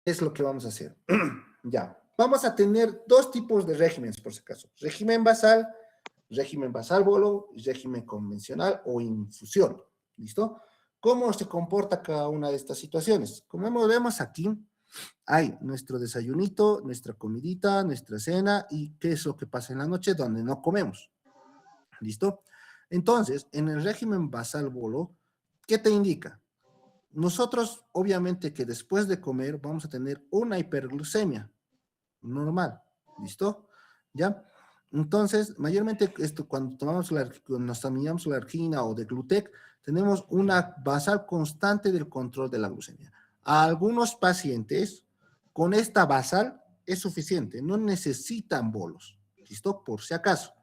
es lo que vamos a hacer? Ya, vamos a tener dos tipos de regímenes, por si acaso. Régimen basal bolo, régimen convencional o infusión. ¿Listo? ¿Cómo se comporta cada una de estas situaciones? Como vemos aquí, hay nuestro desayunito, nuestra comidita, nuestra cena y qué es lo que pasa en la noche donde no comemos. ¿Listo? Entonces, en el régimen basal bolo, ¿qué te indica? Nosotros, obviamente, que después de comer vamos a tener una hiperglucemia normal, ¿listo? ¿Ya? Entonces, mayormente esto cuando nos tomamos la argina o de Glutec, tenemos una basal constante del control de la glucemia. A algunos pacientes con esta basal es suficiente, no necesitan bolos, ¿listo? Por si acaso,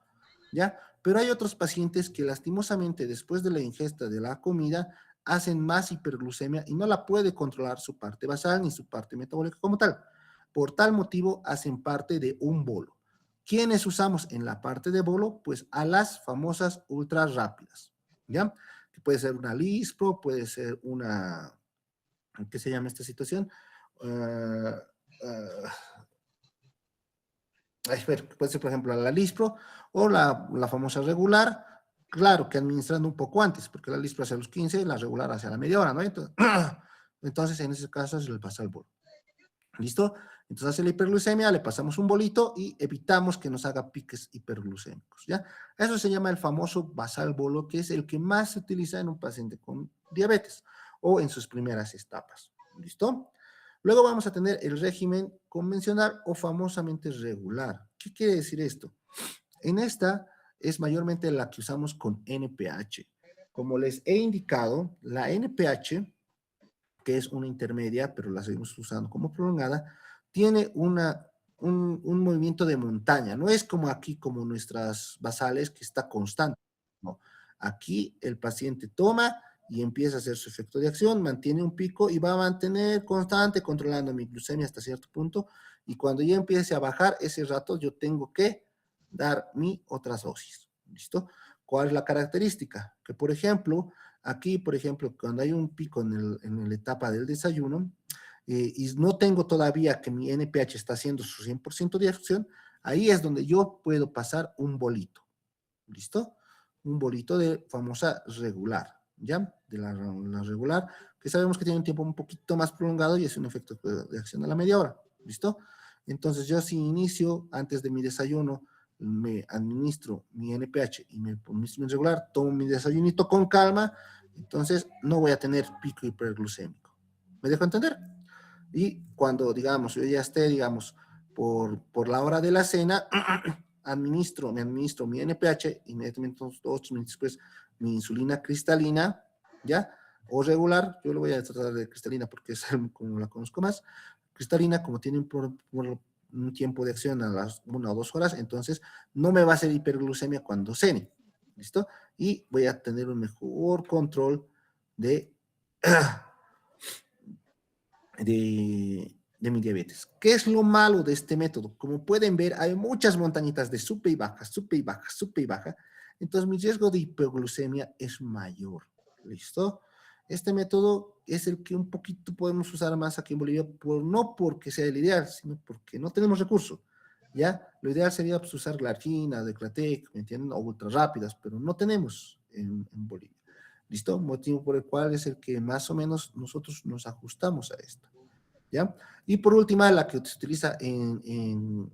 ¿ya? Pero hay otros pacientes que lastimosamente después de la ingesta de la comida hacen más hiperglucemia y no la puede controlar su parte basal ni su parte metabólica como tal. Por tal motivo hacen parte de un bolo. ¿Quiénes usamos en la parte de bolo? Pues a las famosas ultra rápidas, ¿ya? Que puede ser una Lispro, puede ser una, ¿qué se llama esta situación? Uh, puede ser, por ejemplo, la Lispro o la famosa regular, claro que administrando un poco antes, porque la Lispro hacia los 15, la regular hacia la media hora, ¿no? Entonces en ese caso se le pasa el bolo. ¿Listo? Entonces hace la hiperglucemia, le pasamos un bolito y evitamos que nos haga piques hiperglucémicos, ¿ya? Eso se llama el famoso basal bolo, que es el que más se utiliza en un paciente con diabetes o en sus primeras etapas, ¿listo? Luego vamos a tener el régimen convencional o famosamente regular. ¿Qué quiere decir esto? En esta es mayormente la que usamos con NPH. Como les he indicado, la NPH, que es una intermedia, pero la seguimos usando como prolongada, tiene un movimiento de montaña. No es como aquí, como nuestras basales, que está constante. No. Aquí el paciente toma y empieza a hacer su efecto de acción, mantiene un pico y va a mantener constante controlando mi glucemia hasta cierto punto. Y cuando ya empiece a bajar, ese rato yo tengo que dar mi otra dosis. ¿Listo? ¿Cuál es la característica? Que, por ejemplo, aquí, por ejemplo, cuando hay un pico en la etapa del desayuno y no tengo todavía que mi NPH está haciendo su 100% de acción, ahí es donde yo puedo pasar un bolito. ¿Listo? Un bolito de famosa regular, ¿ya? De la regular, que sabemos que tiene un tiempo un poquito más prolongado y es un efecto de acción a la media hora. ¿Listo? Entonces yo si inicio antes de mi desayuno, me administro mi NPH y me administro mi regular, tomo mi desayunito con calma, entonces no voy a tener pico hiperglucémico. ¿Me dejo entender? Y cuando, digamos, yo ya esté, digamos, por la hora de la cena, me administro mi NPH, inmediatamente 2 minutos después mi insulina cristalina, ¿ya? O regular, yo lo voy a tratar de cristalina porque es como la conozco más. Cristalina, como tiene un tiempo de acción a las 1 o 2 horas, entonces no me va a hacer hiperglucemia cuando cene, ¿listo? Y voy a tener un mejor control de de mi diabetes. ¿Qué es lo malo de este método? Como pueden ver, hay muchas montañitas de sube y baja, sube y baja, sube y baja. Entonces, mi riesgo de hiperglucemia es mayor. ¿Listo? Este método es el que un poquito podemos usar más aquí en Bolivia, no porque sea el ideal, sino porque no tenemos recursos. ¿Ya? Lo ideal sería pues, usar la argina, Declatec, ¿me entienden? O ultra rápidas, pero no tenemos en Bolivia. ¿Listo? Motivo por el cual es el que más o menos nosotros nos ajustamos a esto. ¿Ya? Y por última, la que se utiliza en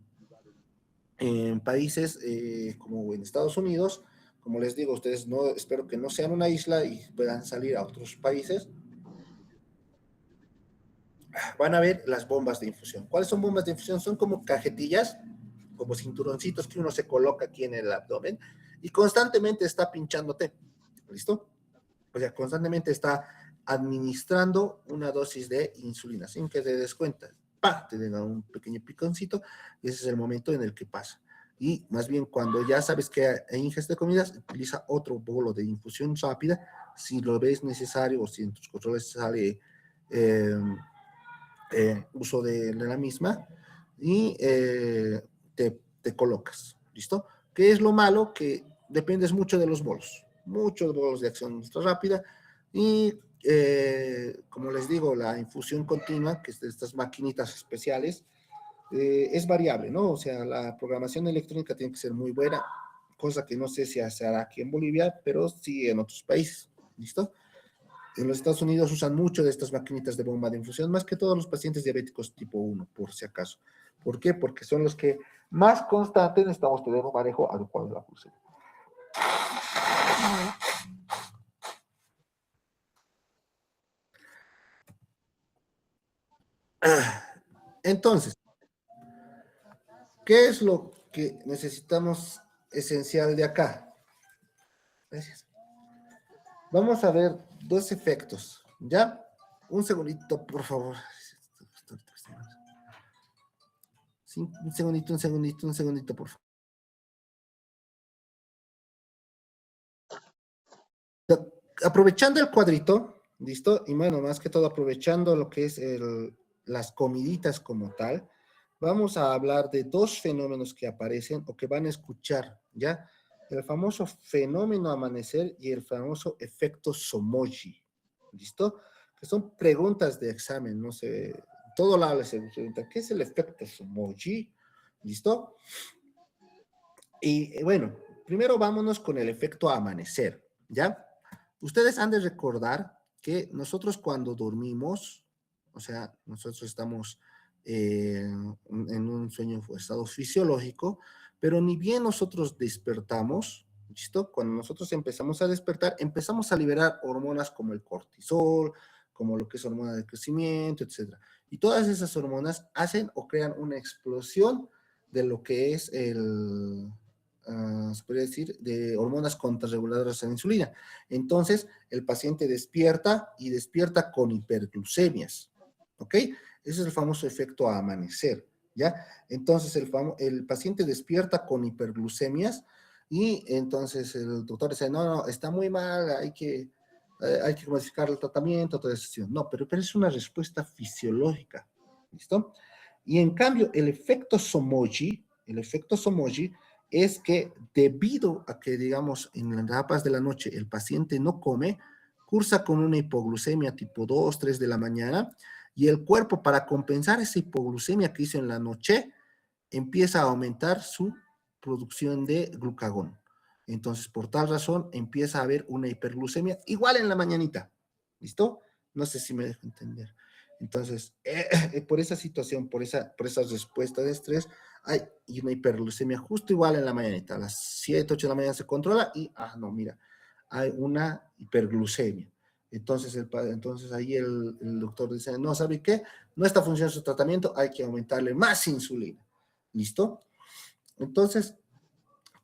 países como en Estados Unidos, como les digo, ustedes no, espero que no sean una isla y puedan salir a otros países, van a ver las bombas de infusión. ¿Cuáles son bombas de infusión? Son como cajetillas, como cinturoncitos que uno se coloca aquí en el abdomen y constantemente está pinchándote. ¿Listo? O sea, constantemente está administrando una dosis de insulina, sin que te des cuenta. ¡Pah! Te da un pequeño piconcito y ese es el momento en el que pasa. Y más bien cuando ya sabes que hay ingesta de comidas, utiliza otro bolo de infusión rápida si lo ves necesario o si en tus controles sale eh, uso de la misma y te colocas. ¿Listo? ¿Qué es lo malo? Que dependes mucho de los bolos. Muchos bolos de acción ultra rápida y como les digo, la infusión continua, que es de estas maquinitas especiales, es variable, ¿no? O sea, la programación electrónica tiene que ser muy buena, cosa que no sé si se hará aquí en Bolivia, pero sí en otros países, ¿listo? En los Estados Unidos usan mucho de estas maquinitas de bomba de infusión, más que todos los pacientes diabéticos tipo 1, por si acaso. ¿Por qué? Porque son los que más constantes necesitamos tener un manejo adecuado de la pulsera. Entonces, ¿qué es lo que necesitamos esencial de acá? Gracias. Vamos a ver dos efectos, ¿ya? Un segundito, por favor. Sí, un segundito, por favor. Aprovechando el cuadrito, ¿listo? Y bueno, más que todo aprovechando lo que es las comiditas como tal, vamos a hablar de dos fenómenos que aparecen o que van a escuchar, ¿ya? El famoso fenómeno amanecer y el famoso efecto Somoji, ¿listo? Que son preguntas de examen, no sé, en todo lado les pregunta, ¿qué es el efecto Somoji? ¿Listo? Y bueno, primero vámonos con el efecto amanecer, ¿ya? Ustedes han de recordar que nosotros cuando dormimos, o sea, nosotros estamos en un sueño o estado fisiológico, pero ni bien nosotros despertamos, ¿listo? Cuando nosotros empezamos a despertar, empezamos a liberar hormonas como el cortisol, como lo que es hormona de crecimiento, etcétera. Y todas esas hormonas hacen o crean una explosión de lo que es se podría decir, de hormonas contrarreguladoras de la insulina. Entonces, el paciente despierta y despierta con hiperglucemias, ¿ok? Ese es el famoso efecto amanecer, ¿ya? Entonces, el paciente despierta con hiperglucemias y entonces el doctor dice, no, no, está muy mal, hay que modificar el tratamiento, toda esa cuestión. No, pero es una respuesta fisiológica, ¿listo? Y en cambio, el efecto Somoji es que debido a que, digamos, en las etapas de la noche el paciente no come, cursa con una hipoglucemia tipo 2, 3 de la mañana, y el cuerpo, para compensar esa hipoglucemia que hizo en la noche, empieza a aumentar su producción de glucagón. Entonces, por tal razón, empieza a haber una hiperglucemia igual en la mañanita. ¿Listo? No sé si me dejo entender. Entonces, por esa situación, por esa respuesta de estrés, hay una hiperglucemia justo igual en la mañanita. A las 7, 8 de la mañana se controla y, no, mira, hay una hiperglucemia. Entonces ahí el doctor dice, no, ¿sabe qué? No está funcionando su tratamiento, hay que aumentarle más insulina. ¿Listo? Entonces,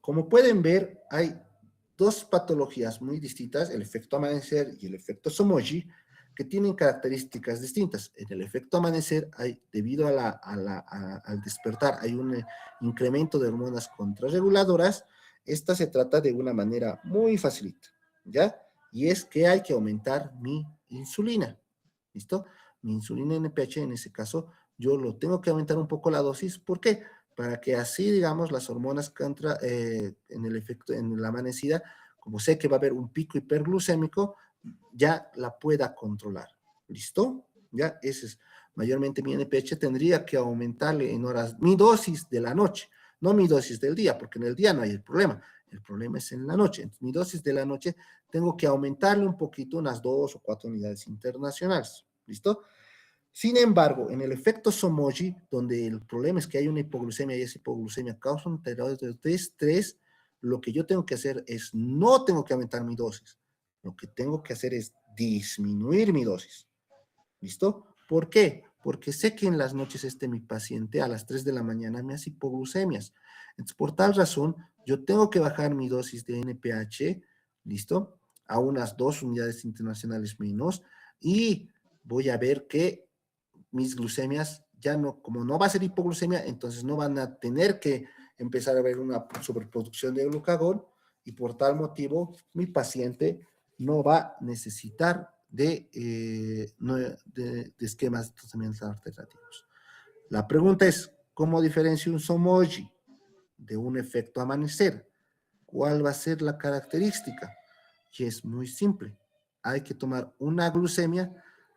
como pueden ver, hay dos patologías muy distintas, el efecto amanecer y el efecto Somoji, que tienen características distintas. En el efecto amanecer, debido al despertar, hay un incremento de hormonas contrarreguladoras. Esta se trata de una manera muy facilita, ¿ya? Y es que hay que aumentar mi insulina, ¿listo? Mi insulina NPH, en ese caso, yo lo tengo que aumentar un poco la dosis. ¿Por qué? Para que así, digamos, las hormonas en el efecto, en la amanecida, como sé que va a haber un pico hiperglucémico, ya la pueda controlar. ¿Listo? Ya, ese es mayormente mi NPH, tendría que aumentarle en horas, mi dosis de la noche, no mi dosis del día, porque en el día no hay el problema es en la noche. Entonces, mi dosis de la noche tengo que aumentarle un poquito, unas 2 o 4 unidades internacionales. ¿Listo? Sin embargo, en el efecto Somoji, donde el problema es que hay una hipoglucemia y esa hipoglucemia causa un tiroides de estrés, lo que yo tengo que hacer es, no tengo que aumentar mi dosis, lo que tengo que hacer es disminuir mi dosis. ¿Listo? ¿Por qué? Porque sé que en las noches mi paciente a las 3 de la mañana me hace hipoglucemias. Entonces, por tal razón, yo tengo que bajar mi dosis de NPH, ¿listo? A unas 2 unidades internacionales menos y voy a ver que mis glucemias ya no, como no va a ser hipoglucemia, entonces no van a tener que empezar a haber una sobreproducción de glucagón y por tal motivo mi paciente no va a necesitar de esquemas de tratamientos alternativos. La pregunta es, ¿cómo diferencio un Somoji de un efecto amanecer? ¿Cuál va a ser la característica? Y es muy simple. hay que tomar una glucemia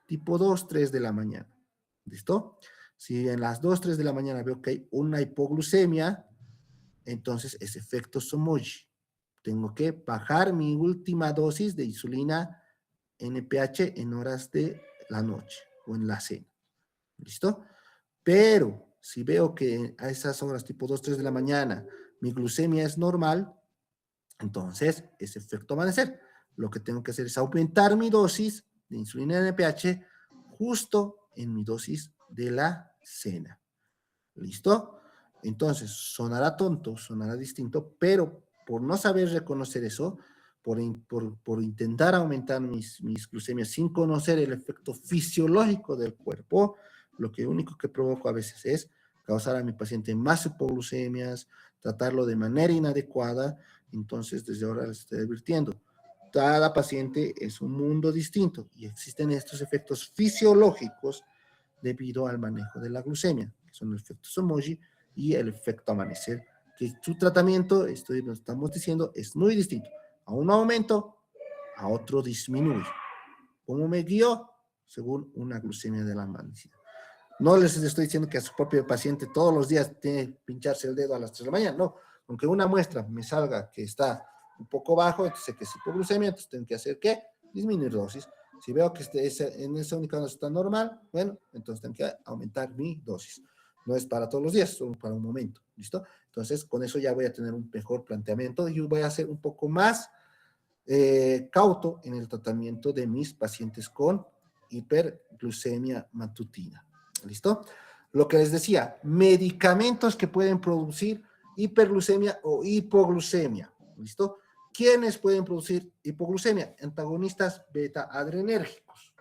tipo 2, 3 de la mañana. ¿Listo? Si en las 2, 3 de la mañana veo que hay una hipoglucemia, entonces es efecto Somogy. Tengo que bajar mi última dosis de insulina NPH en horas de la noche o en la cena. ¿Listo? Pero si veo que a esas horas tipo 2, 3 de la mañana mi glucemia es normal, entonces es efecto amanecer. Lo que tengo que hacer es aumentar mi dosis de insulina NPH justo en mi dosis de la cena. ¿Listo? Entonces, sonará tonto, sonará distinto, pero por no saber reconocer eso, por intentar aumentar mis glucemias sin conocer el efecto fisiológico del cuerpo, lo que único que provoco a veces es causar a mi paciente más hipoglucemias, tratarlo de manera inadecuada. Entonces, desde ahora les estoy advirtiendo, cada paciente es un mundo distinto y existen estos efectos fisiológicos debido al manejo de la glucemia, que son el efecto Somogy y el efecto amanecer, que su tratamiento, estamos diciendo, es muy distinto. A un aumento, a otro disminuye. ¿Cómo me guío? Según una glucemia de la amanecida. No les estoy diciendo que a su propio paciente todos los días tiene que pincharse el dedo a las 3 de la mañana, no. Aunque una muestra me salga que está un poco bajo, entonces sé que es hipoglucemia, entonces tengo que hacer ¿qué? Disminuir dosis. Si veo que en esa única dosis está normal, bueno, entonces tengo que aumentar mi dosis. No es para todos los días, solo para un momento, ¿listo? Entonces, con eso ya voy a tener un mejor planteamiento y voy a ser un poco más cauto en el tratamiento de mis pacientes con hiperglucemia matutina. ¿Listo? Lo que les decía, medicamentos que pueden producir hiperglucemia o hipoglucemia. ¿Listo? ¿Quiénes pueden producir hipoglucemia? Antagonistas beta-adrenérgicos.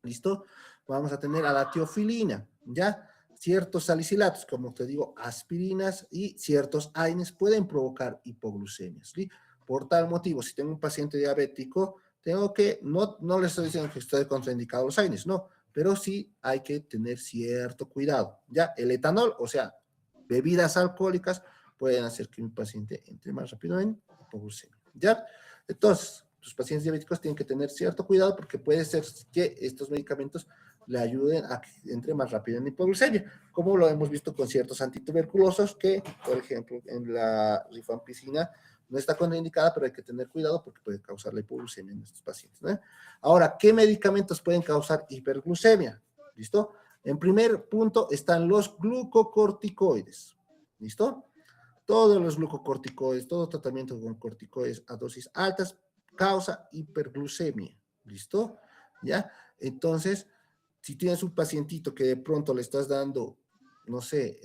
¿Listo? Vamos a tener a la teofilina, ¿ya? Ciertos salicilatos, como te digo, aspirinas y ciertos AINES pueden provocar hipoglucemias. ¿sí? Por tal motivo, si tengo un paciente diabético, tengo que, no les estoy diciendo que estoy contraindicado los AINES, no, pero sí hay que tener cierto cuidado. Ya, el etanol, o sea, bebidas alcohólicas, pueden hacer que un paciente entre más rápido en hipoglucemia. ¿Ya? Entonces, los pacientes diabéticos tienen que tener cierto cuidado porque puede ser que estos medicamentos le ayuden a que entre más rápido en hipoglucemia, como lo hemos visto con ciertos antituberculosos que, por ejemplo, en la rifampicina no está contraindicada, pero hay que tener cuidado porque puede causar la hipoglucemia en estos pacientes. ¿no? Ahora, ¿qué medicamentos pueden causar hiperglucemia? ¿Listo? En primer punto están los glucocorticoides. ¿Listo? Todos los glucocorticoides, todo tratamiento con corticoides a dosis altas causa hiperglucemia. ¿Listo? ¿Ya? Entonces, si tienes un pacientito que de pronto le estás dando, no sé,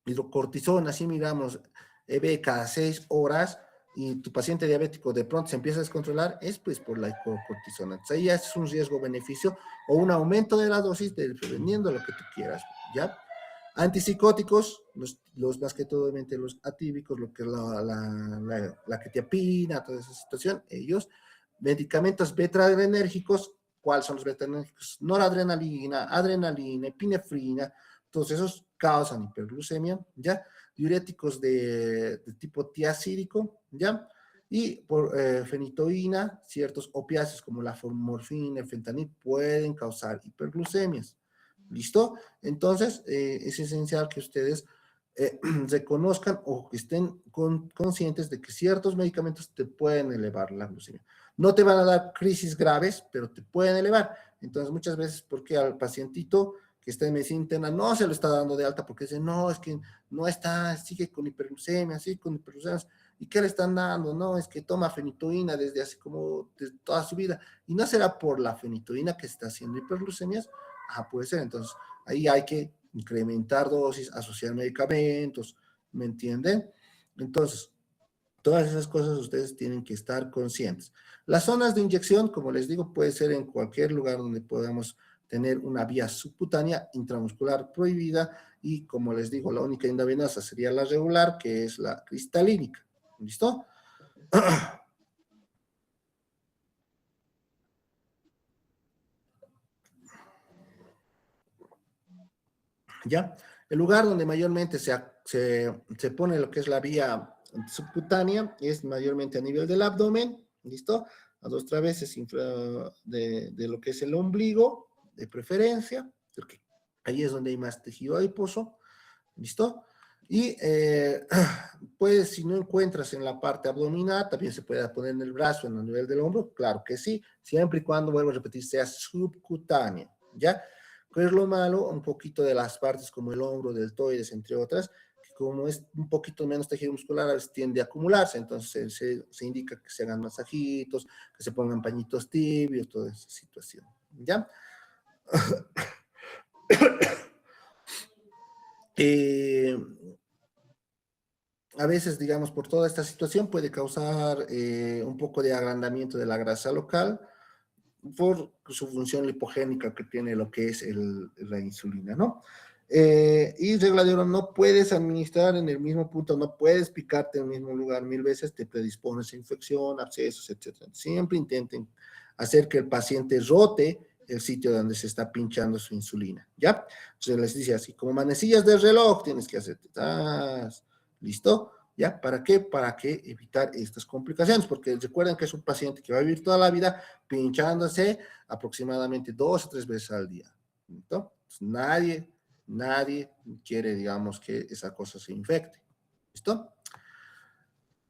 hidrocortisona, así miramos, EB cada 6 horas, y tu paciente diabético de pronto se empieza a descontrolar, es pues por la hidrocortisona. Entonces ahí es un riesgo-beneficio o un aumento de la dosis dependiendo de lo que tú quieras, ¿ya? Antipsicóticos, los más que todo, obviamente, los atípicos, lo que es la quetiapina, toda esa situación, ellos. Medicamentos beta-adrenérgicos, ¿cuáles son los beta-adrenérgicos? Noradrenalina, adrenalina, epinefrina, todos esos causan hiperglucemia, ¿ya? Diuréticos de tipo tiacídico, ¿ya? Y por fenitoína, ciertos opiáceos como la morfina, el fentanil, pueden causar hiperglucemias. ¿Listo? Entonces, es esencial que ustedes reconozcan o que estén conscientes de que ciertos medicamentos te pueden elevar la glucemia. No te van a dar crisis graves, pero te pueden elevar. Entonces, muchas veces, porque al pacientito que está en medicina interna no se lo está dando de alta porque dice, no, es que no está, sigue con hiperglucemia, sigue con hiperglucemia. ¿Y qué le están dando? No, es que toma fenitoína desde hace como desde toda su vida. Y no será por la fenitoína que está haciendo hiperglucemias. Puede ser. Entonces, ahí hay que incrementar dosis, asociar medicamentos, ¿me entienden? Entonces, todas esas cosas ustedes tienen que estar conscientes. Las zonas de inyección, como les digo, puede ser en cualquier lugar donde podamos tener una vía subcutánea intramuscular prohibida y, como les digo, la única endovenosa sería la regular, que es la cristalínica. ¿Listo? ¿Ya? El lugar donde mayormente se pone lo que es la vía subcutánea es mayormente a nivel del abdomen, ¿listo? a 2 veces de lo que es el ombligo, de preferencia, porque ahí es donde hay más tejido adiposo, ¿listo? Y pues si no encuentras en la parte abdominal, también se puede poner en el brazo, en el nivel del hombro, claro que sí, siempre y cuando, vuelvo a repetir, sea subcutáneo, ¿ya? ¿Qué es lo malo? Un poquito de las partes como el hombro, deltoides, entre otras, que como es un poquito menos tejido muscular, a veces tiende a acumularse, entonces se indica que se hagan masajitos, que se pongan pañitos tibios, toda esa situación, ¿ya? Eh, a veces, digamos, por toda esta situación puede causar un poco de agrandamiento de la grasa local por su función lipogénica que tiene lo que es la insulina, ¿no? Y regla de oro, no puedes administrar en el mismo punto, no puedes picarte en el mismo lugar 1000 veces, te predispones a infección, abscesos, etc. Siempre intenten hacer que el paciente rote el sitio donde se está pinchando su insulina, ¿ya? Entonces les dice así, como manecillas de reloj tienes que hacerte, ¿listo? ¿Ya? ¿Para qué? Para que evitar estas complicaciones, porque recuerden que es un paciente que va a vivir toda la vida pinchándose aproximadamente 2 o 3 veces al día, ¿listo? Pues nadie quiere, digamos, que esa cosa se infecte, ¿listo?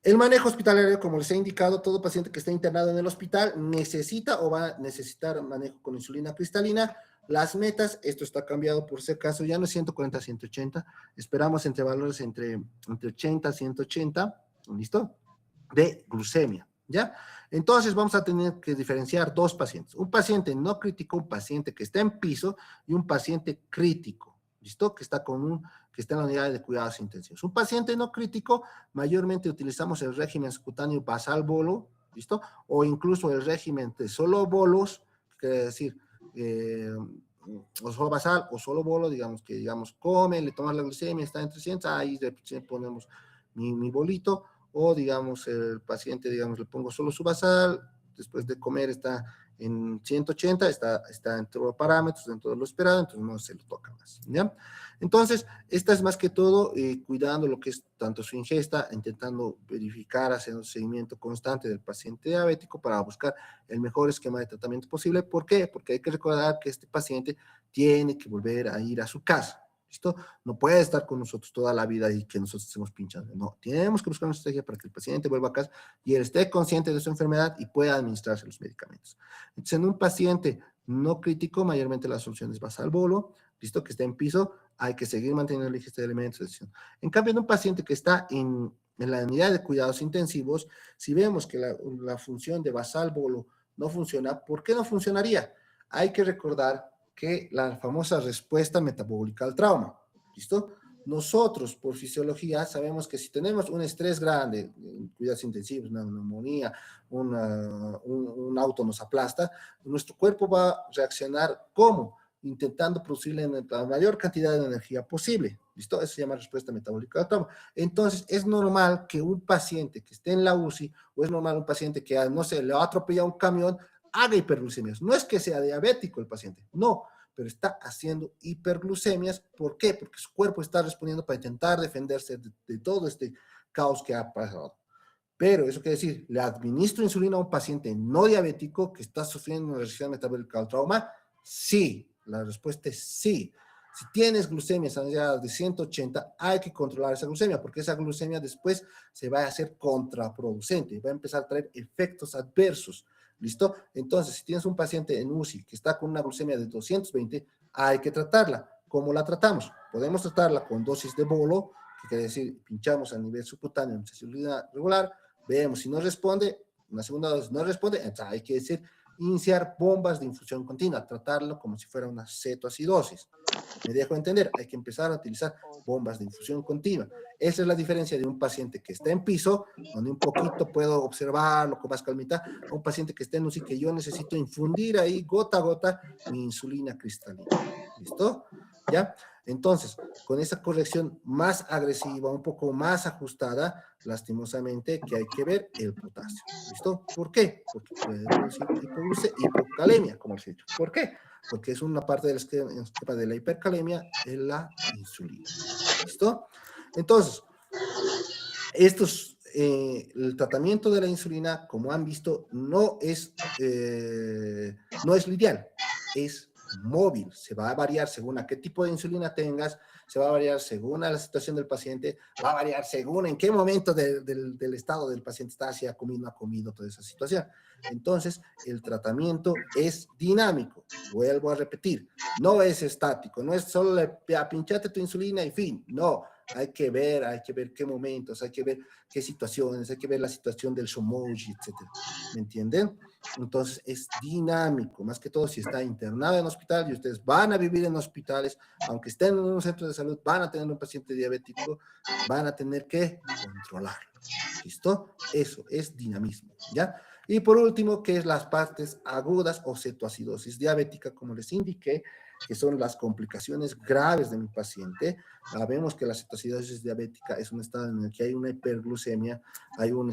El manejo hospitalario, como les he indicado, todo paciente que esté internado en el hospital necesita o va a necesitar manejo con insulina cristalina. Las metas, esto está cambiado por si acaso, ya no es 140 a 180, esperamos entre valores entre 80 a 180, ¿listo? De glucemia, ¿ya? Entonces vamos a tener que diferenciar 2 pacientes, un paciente no crítico, un paciente que está en piso y un paciente crítico, ¿listo? Que está en la unidad de cuidados intensivos. Un paciente no crítico, mayormente utilizamos el régimen subcutáneo basal bolo, ¿listo? O incluso el régimen de solo bolos, quiere decir, o solo basal o solo bolo, digamos que, come, le tomas la glucemia, está en 300, ahí le ponemos mi bolito, o digamos, el paciente, digamos, le pongo solo su basal, después de comer está en 180, está en todos los parámetros, dentro de lo esperado, entonces no se lo toca más, ¿ya? Entonces, esta es más que todo cuidando lo que es tanto su ingesta, intentando verificar, haciendo un seguimiento constante del paciente diabético para buscar el mejor esquema de tratamiento posible. ¿Por qué? Porque hay que recordar que este paciente tiene que volver a ir a su casa, ¿listo? No puede estar con nosotros toda la vida y que nosotros estemos pinchando. No, tenemos que buscar una estrategia para que el paciente vuelva a casa y él esté consciente de su enfermedad y pueda administrarse los medicamentos. Entonces, en un paciente no crítico, mayormente la solución es basal bolo, listo, que esté en piso, hay que seguir manteniendo la ingesta de elementos. En cambio, en un paciente que está en la unidad de cuidados intensivos, si vemos que la función de basal bolo no funciona, ¿por qué no funcionaría? Hay que recordar que la famosa respuesta metabólica al trauma, ¿listo? Nosotros, por fisiología, sabemos que si tenemos un estrés grande, cuidados intensivos, una neumonía, un auto nos aplasta, nuestro cuerpo va a reaccionar ¿cómo? Intentando producirle la mayor cantidad de energía posible, ¿listo? Eso se llama respuesta metabólica al trauma. Entonces, es normal que un paciente que esté en la UCI, o es normal un paciente que, no sé, le ha atropellado un camión, haga hiperglucemias. No es que sea diabético el paciente, no, pero está haciendo hiperglucemias. ¿Por qué? Porque su cuerpo está respondiendo para intentar defenderse de todo este caos que ha pasado. Pero eso quiere decir, le administro insulina a un paciente no diabético que está sufriendo una resistencia metabólica al trauma. Sí, la respuesta es sí. Si tienes glucemias de 180, hay que controlar esa glucemia, porque esa glucemia después se va a hacer contraproducente, va a empezar a traer efectos adversos. ¿Listo? Entonces, si tienes un paciente en UCI que está con una glucemia de 220, hay que tratarla. ¿Cómo la tratamos? Podemos tratarla con dosis de bolo, que quiere decir, pinchamos a nivel subcutáneo en insulina regular, vemos si no responde, una segunda dosis no responde, entonces hay que decir, iniciar bombas de infusión continua, tratarlo como si fuera una cetoacidosis. Me dejo entender, hay que empezar a utilizar bombas de infusión continua. Esa es la diferencia de un paciente que está en piso, donde un poquito puedo observarlo con más calmita, a un paciente que está en UCI, que yo necesito infundir ahí gota a gota mi insulina cristalina. ¿Listo? ¿Ya? Entonces, con esa corrección más agresiva, un poco más ajustada, lastimosamente que hay que ver el potasio. ¿Listo? ¿Por qué? Porque puede producir hipocalemia, como les he dicho. ¿Por qué? Porque es una parte del esquema de la hipercalemia en la insulina. ¿Listo? Entonces, el tratamiento de la insulina, como han visto, no es lineal, es móvil, se va a variar según a qué tipo de insulina tengas, se va a variar según a la situación del paciente, va a variar según en qué momento del estado del paciente está, si ha comido, no ha comido, toda esa situación. Entonces, el tratamiento es dinámico, vuelvo a repetir, no es estático, no es solo pinchate tu insulina y fin, no. Hay que ver qué momentos, hay que ver qué situaciones, hay que ver la situación del Shomoji, etcétera. ¿Me entienden? Entonces es dinámico, más que todo si está internado en hospital y ustedes van a vivir en hospitales, aunque estén en un centro de salud, van a tener un paciente diabético, van a tener que controlarlo. ¿Listo? Eso es dinamismo, ¿ya? Y por último, que es las partes agudas o cetoacidosis diabética, como les indiqué, que son las complicaciones graves de mi paciente. Sabemos que la cetoacidosis diabética es un estado en el que hay una hiperglucemia, hay un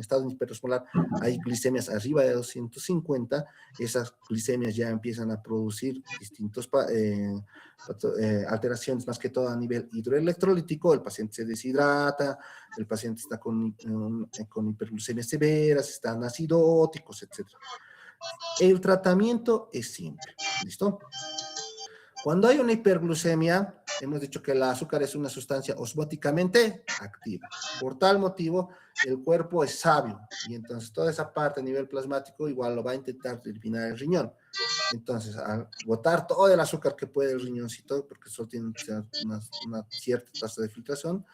estado hiperosmolar, hay glicemias arriba de 250, esas glicemias ya empiezan a producir distintos alteraciones, más que todo a nivel hidroelectrolítico, el paciente se deshidrata, el paciente está con hiperglucemias severas, están acidóticos, etc. El tratamiento es simple, ¿listo? Cuando hay una hiperglucemia, hemos dicho que el azúcar es una sustancia osmóticamente activa. Por tal motivo, el cuerpo es sabio y entonces toda esa parte a nivel plasmático igual lo va a intentar eliminar el riñón. Entonces, al botar todo el azúcar que puede el riñoncito, porque solo tiene una cierta tasa de filtración,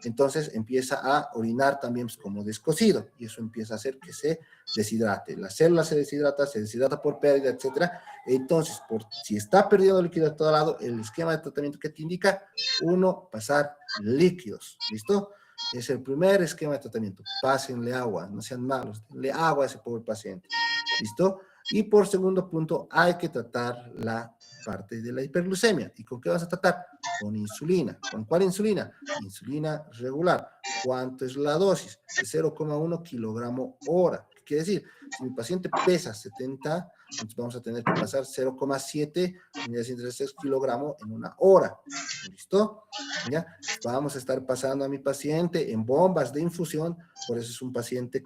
entonces empieza a orinar también pues, como descosido, y eso empieza a hacer que se deshidrate. La célula se deshidrata por pérdida, etcétera. Entonces, si está perdiendo líquido a todo lado, el esquema de tratamiento que te indica, uno, pasar líquidos, ¿listo? Es el primer esquema de tratamiento. Pásenle agua, no sean malos, denle agua a ese pobre paciente, ¿listo? Y por segundo punto, hay que tratar la parte de la hiperglucemia. ¿Y con qué vas a tratar? Con insulina. ¿Con cuál insulina? Insulina regular. ¿Cuánto es la dosis? De 0,1 kilogramo hora. ¿Qué quiere decir? Si mi paciente pesa 70, entonces vamos a tener que pasar 0,7 unidades de kilogramos en una hora. ¿Listo? ¿Ya? Vamos a estar pasando a mi paciente en bombas de infusión, por eso es un paciente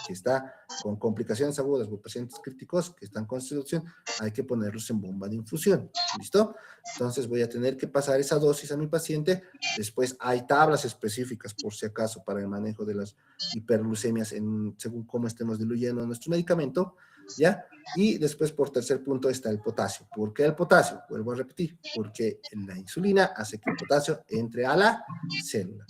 que está con complicaciones agudas o pacientes críticos que están con sedación, hay que ponerlos en bomba de infusión. ¿Listo? Entonces voy a tener que pasar esa dosis a mi paciente. Después hay tablas específicas, por si acaso, para el manejo de las hiperglucemias según cómo estemos diluyendo nuestro medicamento, ¿ya? Y después, por tercer punto, está el potasio. ¿Por qué el potasio? Vuelvo a repetir, porque la insulina hace que el potasio entre a la célula.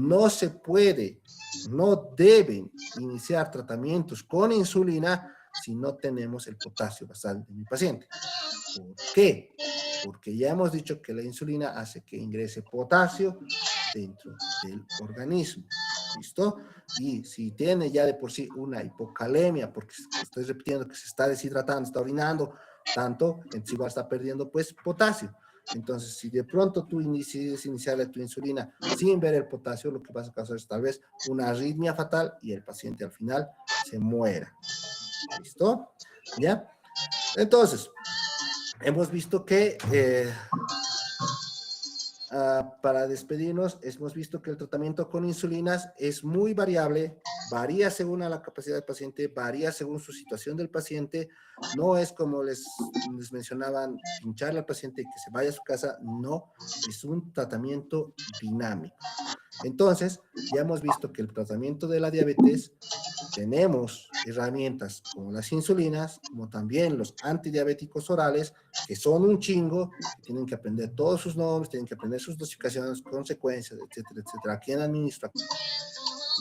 No se puede, no deben iniciar tratamientos con insulina si no tenemos el potasio basal de mi paciente. ¿Por qué? Porque ya hemos dicho que la insulina hace que ingrese potasio dentro del organismo. ¿Listo? Y si tiene ya de por sí una hipocalemia, porque estoy repitiendo que se está deshidratando, está orinando tanto, entonces igual está perdiendo pues potasio. Entonces, si de pronto tú decides iniciarle tu insulina sin ver el potasio, lo que vas a causar es tal vez una arritmia fatal y el paciente al final se muera. ¿Listo? ¿Ya? Entonces, hemos visto que para despedirnos, hemos visto que el tratamiento con insulinas es muy variable, varía según a la capacidad del paciente, varía según su situación del paciente, no es como les mencionaban, pincharle al paciente y que se vaya a su casa, no, es un tratamiento dinámico. Entonces, ya hemos visto que el tratamiento de la diabetes tenemos herramientas como las insulinas, como también los antidiabéticos orales, que son un chingo, que tienen que aprender todos sus nombres, tienen que aprender sus dosificaciones, consecuencias, etcétera, etcétera. ¿Quién administra?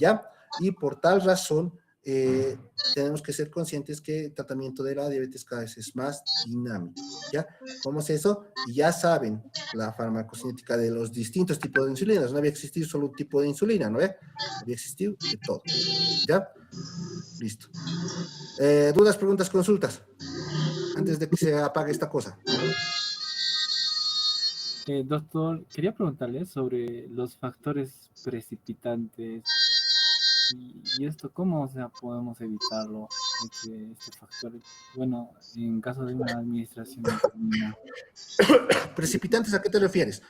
¿Ya? Y por tal razón, tenemos que ser conscientes que el tratamiento de la diabetes cada vez es más dinámico. ¿Ya? ¿Cómo es eso? Y ya saben la farmacocinética de los distintos tipos de insulinas. No había existido solo un tipo de insulina, ¿no? Había existido de todo. ¿Ya? Listo. ¿Dudas, preguntas, consultas? Antes de que se apague esta cosa. Doctor, quería preguntarle sobre los factores precipitantes y esto, ¿cómo o sea, podemos evitarlo? Este factor, bueno, en caso de una administración interna. ¿Precipitantes a qué te refieres?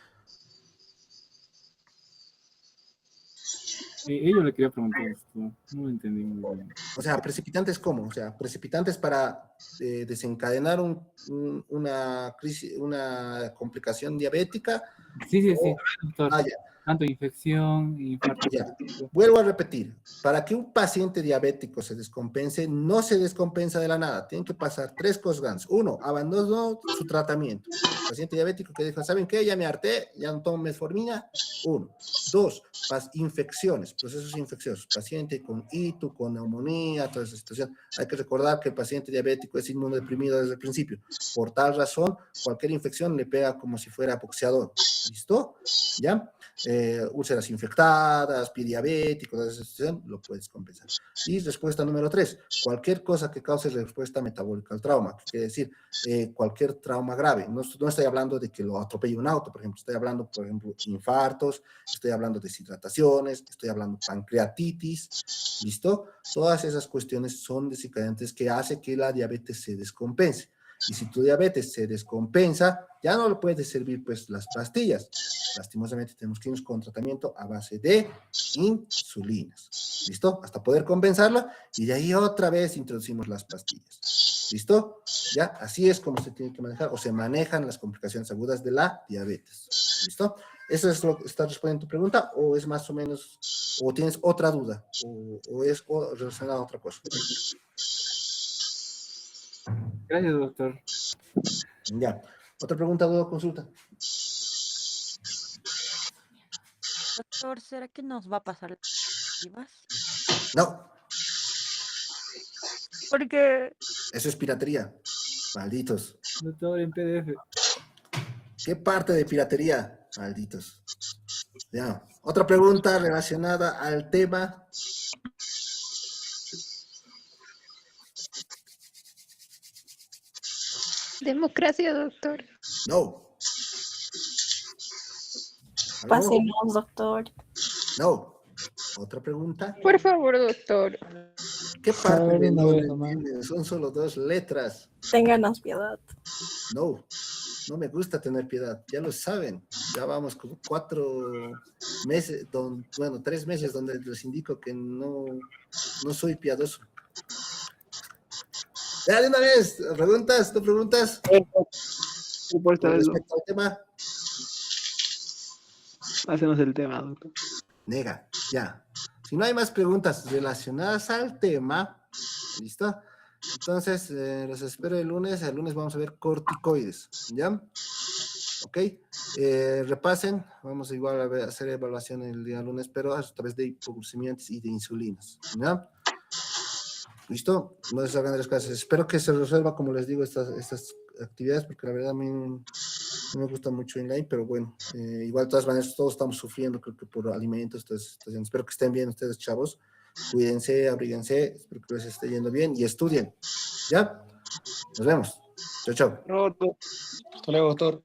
Ello le quería preguntar esto, no lo entendí muy bien. O sea, precipitantes ¿cómo? O sea, precipitantes para desencadenar una crisis, una complicación diabética. Sí, sí, O, sí, doctor. ya, Tanto infección, infarto. ya. Vuelvo a repetir, para que un paciente diabético se descompense, no se descompensa de la nada. Tienen que pasar tres cosas grandes. Uno, abandonó su tratamiento. El paciente diabético que dijo, ¿saben qué? Ya me harté, ya no tomo metformina. Uno. Dos, infecciones, procesos infecciosos. Paciente con ITU, con neumonía, toda esa situación. Hay que recordar que el paciente diabético es inmunodeprimido desde el principio. Por tal razón, cualquier infección le pega como si fuera boxeador. ¿Listo? ¿Ya? Úlceras infectadas, pie diabético, toda esa situación, lo puedes compensar. Y respuesta número 3, cualquier cosa que cause respuesta metabólica al trauma, que quiere decir cualquier trauma grave. No estoy hablando de que lo atropelle un auto, por ejemplo, estoy hablando, por ejemplo, infartos, estoy hablando de deshidrataciones, estoy hablando de pancreatitis, ¿listo? Todas esas cuestiones son desencadenantes que hace que la diabetes se descompense. Y si tu diabetes se descompensa, ya no le puedes servir pues las pastillas. Lastimosamente tenemos que irnos con tratamiento a base de insulinas. ¿Listo? Hasta poder compensarla y de ahí otra vez introducimos las pastillas. ¿Listo? Ya, así es como se tiene que manejar o se manejan las complicaciones agudas de la diabetes. ¿Listo? ¿Eso es lo que está respondiendo a tu pregunta o es más o menos, o tienes otra duda o es relacionada a otra cosa? Gracias, doctor. Ya. ¿Otra pregunta, duda o consulta? Doctor, ¿será que nos va a pasar las divas? No, Porque eso es piratería. Malditos. Doctor, en PDF. ¿Qué parte de piratería? Malditos. Ya. Otra pregunta relacionada al tema. Democracia, doctor. No. ¿Aló? Pásenos, doctor. No. Otra pregunta. Por favor, doctor. ¿Qué parte ver, de una no vez le nomás. entienden? Son solo dos letras. Ténganos piedad. No. No me gusta tener piedad. Ya lo saben. Ya vamos con 4 meses, 3 meses donde les indico que no soy piadoso. Ya de una vez, ¿preguntas? ¿Tú preguntas? Supuesto, Con respecto al tema, hacemos el tema, doctor. nega, ya. Si no hay más preguntas relacionadas al tema, ¿listo? Entonces, los espero el lunes. El lunes vamos a ver corticoides, ¿ya? ¿Ok? Repasen. Vamos igual a hacer evaluación el día lunes, pero a través de hipoglucemiantes y de insulinas, ¿ya? ¿Listo? No se salgan de las clases. Espero que se resuelva, como les digo, estas actividades, porque la verdad a mí no me gusta mucho inline, pero bueno, igual de todas maneras todos estamos sufriendo, creo que por alimentos, entonces espero que estén bien ustedes, chavos. Cuídense, abríguense, espero que les esté yendo bien y estudien. ¿Ya? Nos vemos. Chao, chao. Hasta luego, doctor.